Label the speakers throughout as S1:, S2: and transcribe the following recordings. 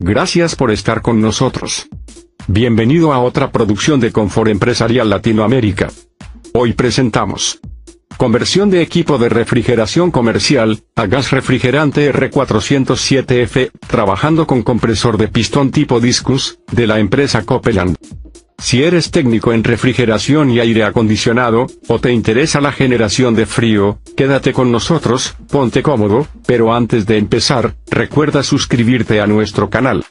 S1: Gracias por estar con nosotros. Bienvenido a otra producción de Confort Empresarial Latinoamérica. Hoy presentamos conversión de equipo de refrigeración comercial a gas refrigerante R407F, trabajando con compresor de pistón tipo Discus, de la empresa Copeland. Si eres técnico en refrigeración y aire acondicionado, o te interesa la generación de frío, quédate con nosotros, ponte cómodo, pero antes de empezar, recuerda suscribirte a nuestro canal.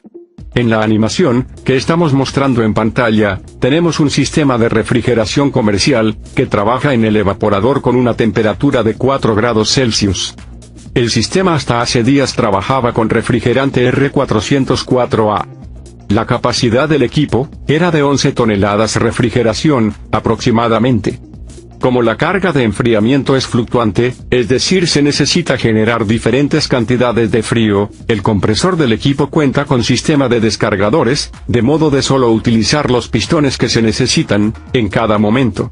S1: En la animación, que estamos mostrando en pantalla, tenemos un sistema de refrigeración comercial, que trabaja en el evaporador con una temperatura de 4 grados Celsius. El sistema hasta hace días trabajaba con refrigerante R404A. La capacidad del equipo era de 11 toneladas refrigeración, aproximadamente. Como la carga de enfriamiento es fluctuante, es decir, se necesita generar diferentes cantidades de frío, el compresor del equipo cuenta con sistema de descargadores, de modo de solo utilizar los pistones que se necesitan, en cada momento.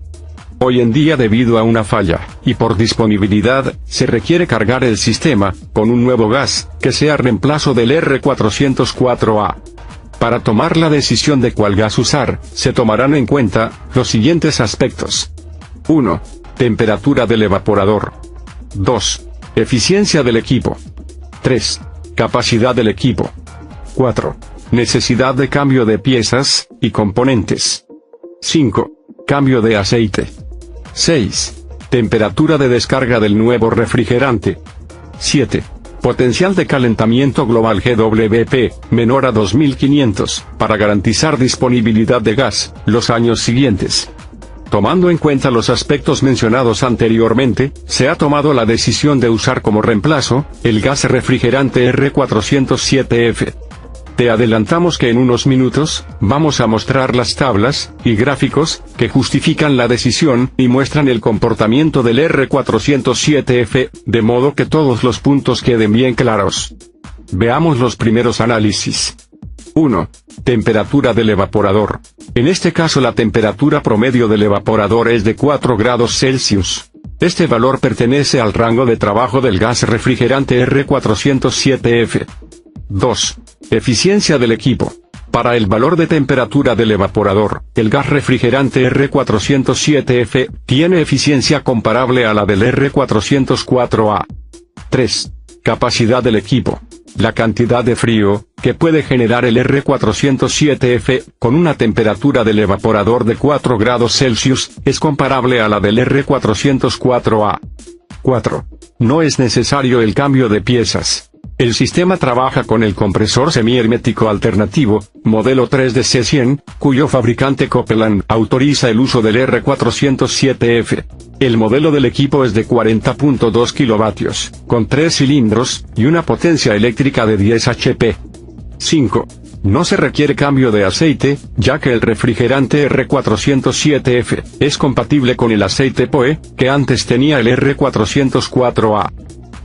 S1: Hoy en día, debido a una falla, y por disponibilidad, se requiere cargar el sistema con un nuevo gas, que sea reemplazo del R404A. Para tomar la decisión de cuál gas usar, se tomarán en cuenta los siguientes aspectos. 1. Temperatura del evaporador. 2. Eficiencia del equipo. 3. Capacidad del equipo. 4. Necesidad de cambio de piezas y componentes. 5. Cambio de aceite. 6. Temperatura de descarga del nuevo refrigerante. 7. Potencial de calentamiento global GWP, menor a 2500, para garantizar disponibilidad de gas, los años siguientes. Tomando en cuenta los aspectos mencionados anteriormente, se ha tomado la decisión de usar como reemplazo, el gas refrigerante R407F. Te adelantamos que en unos minutos, vamos a mostrar las tablas y gráficos que justifican la decisión y muestran el comportamiento del R407F, de modo que todos los puntos queden bien claros. Veamos los primeros análisis. 1. Temperatura del evaporador. En este caso la temperatura promedio del evaporador es de 4 grados Celsius. Este valor pertenece al rango de trabajo del gas refrigerante R407F. 2. Eficiencia del equipo. Para el valor de temperatura del evaporador, el gas refrigerante R407F tiene eficiencia comparable a la del R404A. 3. Capacidad del equipo. La cantidad de frío que puede generar el R407F con una temperatura del evaporador de 4 grados Celsius es comparable a la del R404A. 4. No es necesario el cambio de piezas. El sistema trabaja con el compresor semihermético alternativo, modelo 3DC100, cuyo fabricante Copeland autoriza el uso del R407F. El modelo del equipo es de 40.2 kilovatios, con 3 cilindros, y una potencia eléctrica de 10 HP. 5. No se requiere cambio de aceite, ya que el refrigerante R407F es compatible con el aceite POE, que antes tenía el R404A.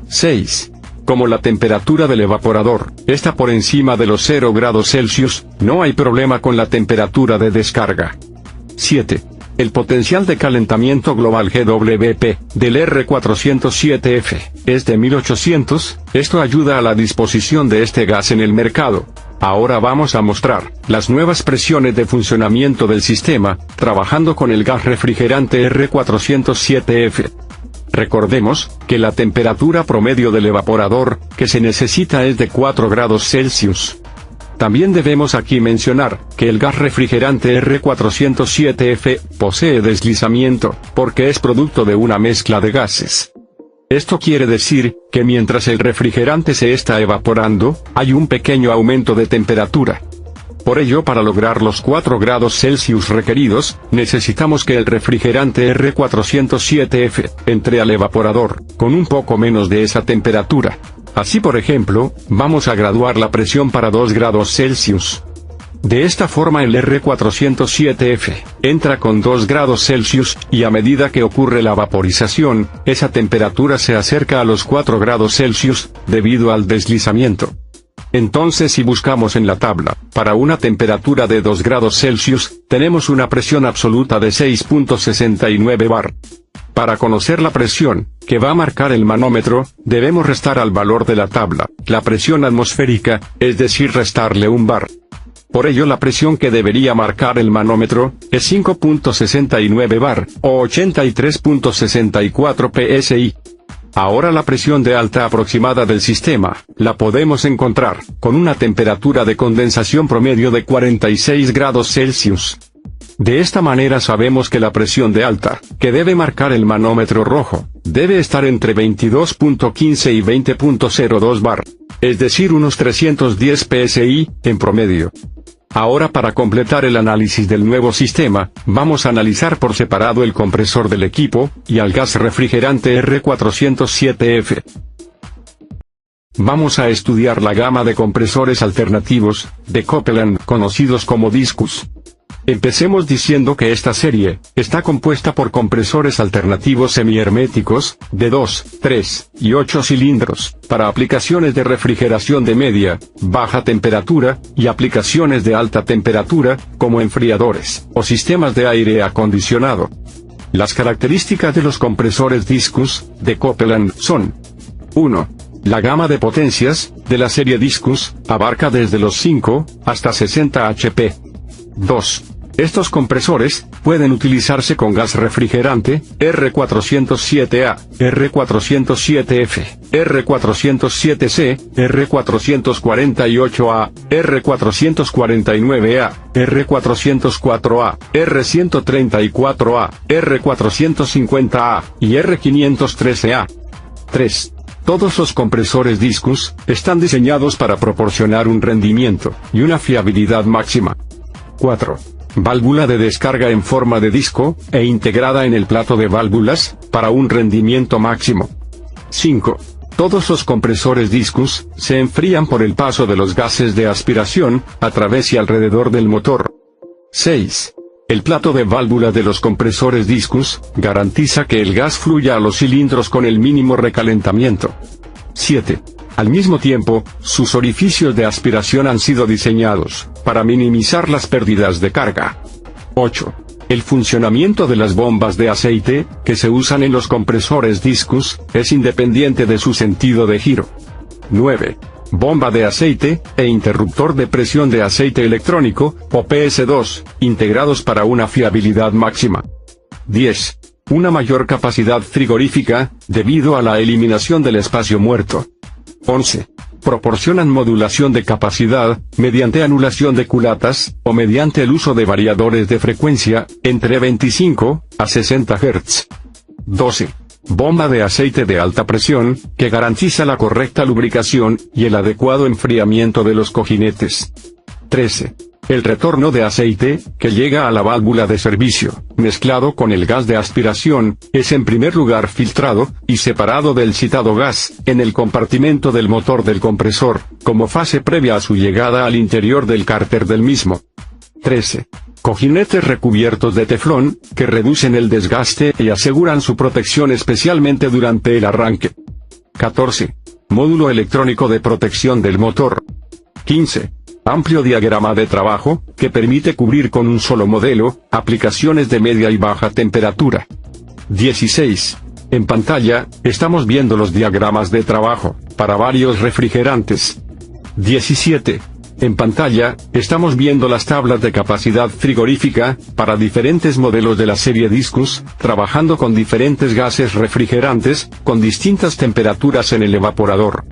S1: 6. Como la temperatura del evaporador está por encima de los 0 grados Celsius, no hay problema con la temperatura de descarga. 7. El potencial de calentamiento global GWP del R407F es de 1800, esto ayuda a la disposición de este gas en el mercado. Ahora vamos a mostrar las nuevas presiones de funcionamiento del sistema, trabajando con el gas refrigerante R407F. Recordemos que la temperatura promedio del evaporador que se necesita es de 4 grados Celsius. También debemos aquí mencionar que el gas refrigerante R407F posee deslizamiento, porque es producto de una mezcla de gases. Esto quiere decir que mientras el refrigerante se está evaporando, hay un pequeño aumento de temperatura. Por ello, para lograr los 4 grados Celsius requeridos, necesitamos que el refrigerante R407F entre al evaporador con un poco menos de esa temperatura. Así, por ejemplo, vamos a graduar la presión para 2 grados Celsius. De esta forma el R407F entra con 2 grados Celsius, y a medida que ocurre la vaporización, esa temperatura se acerca a los 4 grados Celsius, debido al deslizamiento. Entonces, si buscamos en la tabla, para una temperatura de 2 grados Celsius, tenemos una presión absoluta de 6.69 bar. Para conocer la presión que va a marcar el manómetro, debemos restar al valor de la tabla la presión atmosférica, es decir, restarle un bar. Por ello la presión que debería marcar el manómetro es 5.69 bar, o 83.64 psi. Ahora la presión de alta aproximada del sistema la podemos encontrar con una temperatura de condensación promedio de 46 grados Celsius. De esta manera sabemos que la presión de alta, que debe marcar el manómetro rojo, debe estar entre 22.15 y 20.02 bar, es decir unos 310 psi, en promedio. Ahora para completar el análisis del nuevo sistema, vamos a analizar por separado el compresor del equipo, y al gas refrigerante R407F. Vamos a estudiar la gama de compresores alternativos, de Copeland, conocidos como Discus. Empecemos diciendo que esta serie está compuesta por compresores alternativos semiherméticos, de 2, 3 y 8 cilindros, para aplicaciones de refrigeración de media, baja temperatura, y aplicaciones de alta temperatura, como enfriadores, o sistemas de aire acondicionado. Las características de los compresores Discus, de Copeland, son: 1. La gama de potencias, de la serie Discus, abarca desde los 5, hasta 60 HP. 2. Estos compresores pueden utilizarse con gas refrigerante, R407A, R407F, R407C, R448A, R449A, R404A, R134A, R450A y R513A. 3. Todos los compresores Discus están diseñados para proporcionar un rendimiento y una fiabilidad máxima. 4. Válvula de descarga en forma de disco, e integrada en el plato de válvulas, para un rendimiento máximo. 5. Todos los compresores Discus se enfrían por el paso de los gases de aspiración, a través y alrededor del motor. 6. El plato de válvula de los compresores Discus garantiza que el gas fluya a los cilindros con el mínimo recalentamiento. 7. Al mismo tiempo, sus orificios de aspiración han sido diseñados para minimizar las pérdidas de carga. 8. El funcionamiento de las bombas de aceite, que se usan en los compresores Discus, es independiente de su sentido de giro. 9. Bomba de aceite, e interruptor de presión de aceite electrónico, o PS2, integrados para una fiabilidad máxima. 10. Una mayor capacidad frigorífica, debido a la eliminación del espacio muerto. 11. Proporcionan modulación de capacidad, mediante anulación de culatas, o mediante el uso de variadores de frecuencia, entre 25 a 60 Hz. 12. Bomba de aceite de alta presión, que garantiza la correcta lubricación, y el adecuado enfriamiento de los cojinetes. 13. El retorno de aceite, que llega a la válvula de servicio, mezclado con el gas de aspiración, es en primer lugar filtrado, y separado del citado gas, en el compartimento del motor del compresor, como fase previa a su llegada al interior del cárter del mismo. 13. Cojinetes recubiertos de teflón, que reducen el desgaste y aseguran su protección especialmente durante el arranque. 14. Módulo electrónico de protección del motor. 15. Amplio diagrama de trabajo, que permite cubrir con un solo modelo, aplicaciones de media y baja temperatura. 16. En pantalla, estamos viendo los diagramas de trabajo, para varios refrigerantes. 17. En pantalla, estamos viendo las tablas de capacidad frigorífica, para diferentes modelos de la serie Discus, trabajando con diferentes gases refrigerantes, con distintas temperaturas en el evaporador.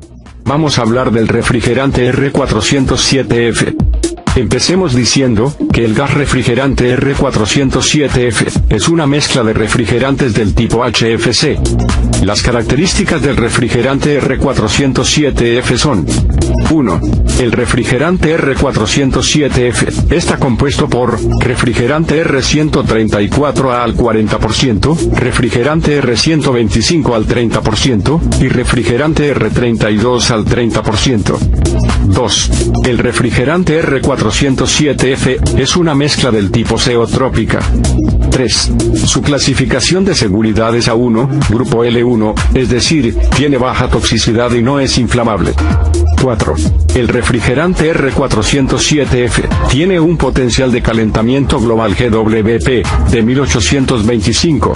S1: Vamos a hablar del refrigerante R407F. Empecemos diciendo que el gas refrigerante R407F es una mezcla de refrigerantes del tipo HFC. Las características del refrigerante R407F son: 1. El refrigerante R407F está compuesto por refrigerante R134A al 40%, refrigerante R125 al 30% y refrigerante R32 al 30%. 2. El refrigerante R407F es una mezcla del tipo zeotrópica. 3. Su clasificación de seguridad es A1, grupo L1, es decir, tiene baja toxicidad y no es inflamable. 4. El refrigerante R407F tiene un potencial de calentamiento global GWP de 1825.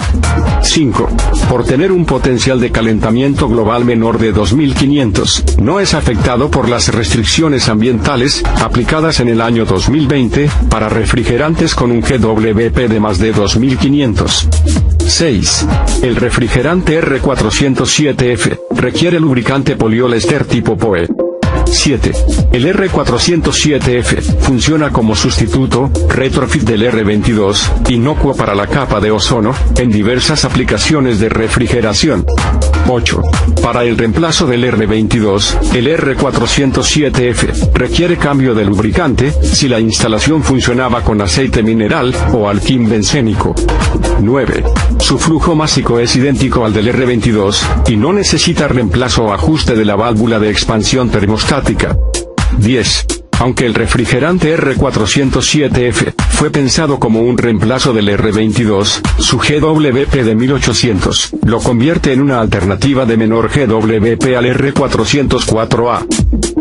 S1: 5. Por tener un potencial de calentamiento global menor de 2500, no es afectado por las restricciones ambientales aplicadas en el año 2020 para refrigerantes con un GWP de más de 2500. 6. El refrigerante R407F requiere lubricante poliéster tipo POE. 7. El R407F funciona como sustituto, retrofit del R22, inocuo para la capa de ozono, en diversas aplicaciones de refrigeración. 8. Para el reemplazo del R22, el R407F requiere cambio de lubricante, si la instalación funcionaba con aceite mineral o alquim bencénico. 9. Su flujo másico es idéntico al del R22, y no necesita reemplazo o ajuste de la válvula de expansión termostática. 10. Aunque el refrigerante R407F fue pensado como un reemplazo del R22, su GWP de 1800 lo convierte en una alternativa de menor GWP al R404A.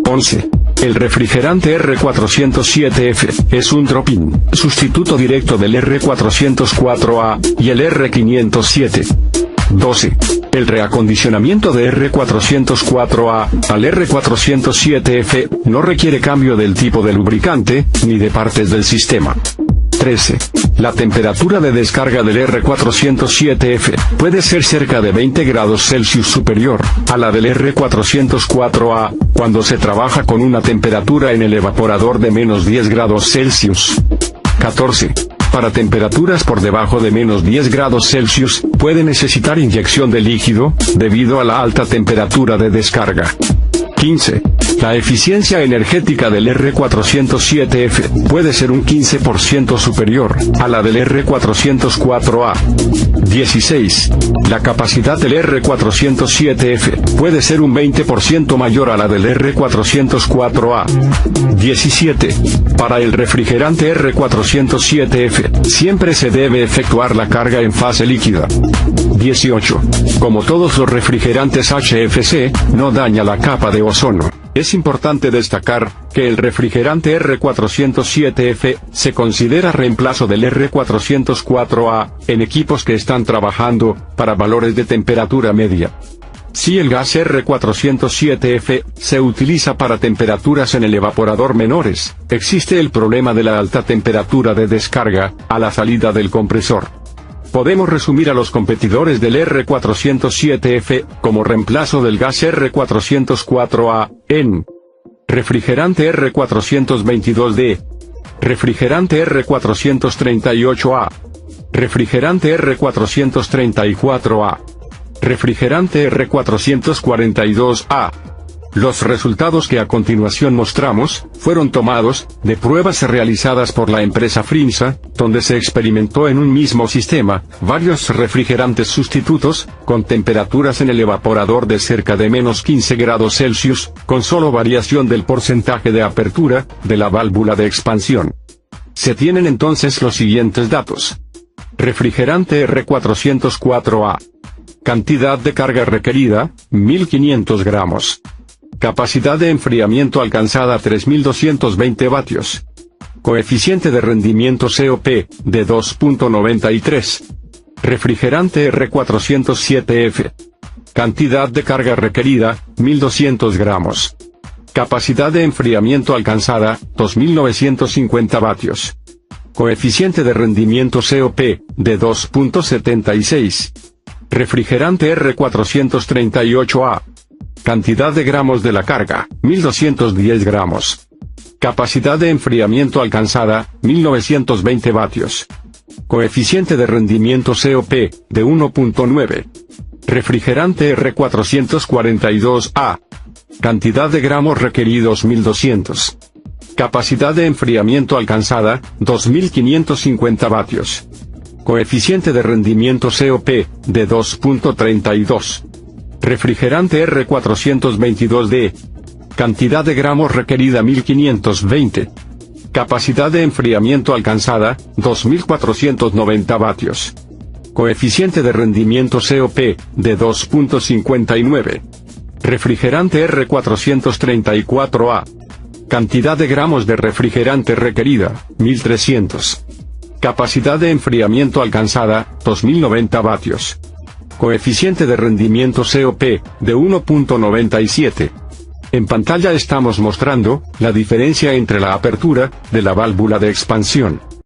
S1: 11. El refrigerante R407F es un drop-in, sustituto directo del R404A y el R507. 12. El reacondicionamiento de R404A al R407F no requiere cambio del tipo de lubricante, ni de partes del sistema. 13. La temperatura de descarga del R407F puede ser cerca de 20 grados Celsius superior a la del R404A, cuando se trabaja con una temperatura en el evaporador de menos 10 grados Celsius. 14. Para temperaturas por debajo de menos 10 grados Celsius, puede necesitar inyección de líquido, debido a la alta temperatura de descarga. 15. La eficiencia energética del R407F puede ser un 15% superior a la del R404A. 16. La capacidad del R407F puede ser un 20% mayor a la del R404A. 17. Para el refrigerante R407F, siempre se debe efectuar la carga en fase líquida. 18. Como todos los refrigerantes HFC, no daña la capa de ozono. Es importante destacar que el refrigerante R407F se considera reemplazo del R404A en equipos que están trabajando para valores de temperatura media. Si el gas R407F se utiliza para temperaturas en el evaporador menores, existe el problema de la alta temperatura de descarga a la salida del compresor. Podemos resumir a los competidores del R407F como reemplazo del gas R404A en refrigerante R422D, refrigerante R438A, refrigerante R434A, refrigerante R442A. Los resultados que a continuación mostramos, fueron tomados de pruebas realizadas por la empresa Frinsa, donde se experimentó en un mismo sistema, varios refrigerantes sustitutos, con temperaturas en el evaporador de cerca de menos 15 grados Celsius, con solo variación del porcentaje de apertura, de la válvula de expansión. Se tienen entonces los siguientes datos. Refrigerante R404A. Cantidad de carga requerida, 1500 gramos. Capacidad de enfriamiento alcanzada 3220 vatios. Coeficiente de rendimiento COP, de 2.93. Refrigerante R407F. Cantidad de carga requerida, 1200 gramos. Capacidad de enfriamiento alcanzada, 2950 vatios. Coeficiente de rendimiento COP, de 2.76. Refrigerante R438A. Cantidad de gramos de la carga, 1210 gramos. Capacidad de enfriamiento alcanzada, 1920 vatios. Coeficiente de rendimiento COP, de 1.9. Refrigerante R442A. Cantidad de gramos requeridos 1200. Capacidad de enfriamiento alcanzada, 2550 vatios. Coeficiente de rendimiento COP, de 2.32. Refrigerante R422D. Cantidad de gramos requerida 1520. Capacidad de enfriamiento alcanzada, 2490 vatios. Coeficiente de rendimiento COP, de 2.59. Refrigerante R434A. Cantidad de gramos de refrigerante requerida, 1300. Capacidad de enfriamiento alcanzada, 2090 vatios. Coeficiente de rendimiento COP, de 1.97. En pantalla estamos mostrando la diferencia entre la apertura de la válvula de expansión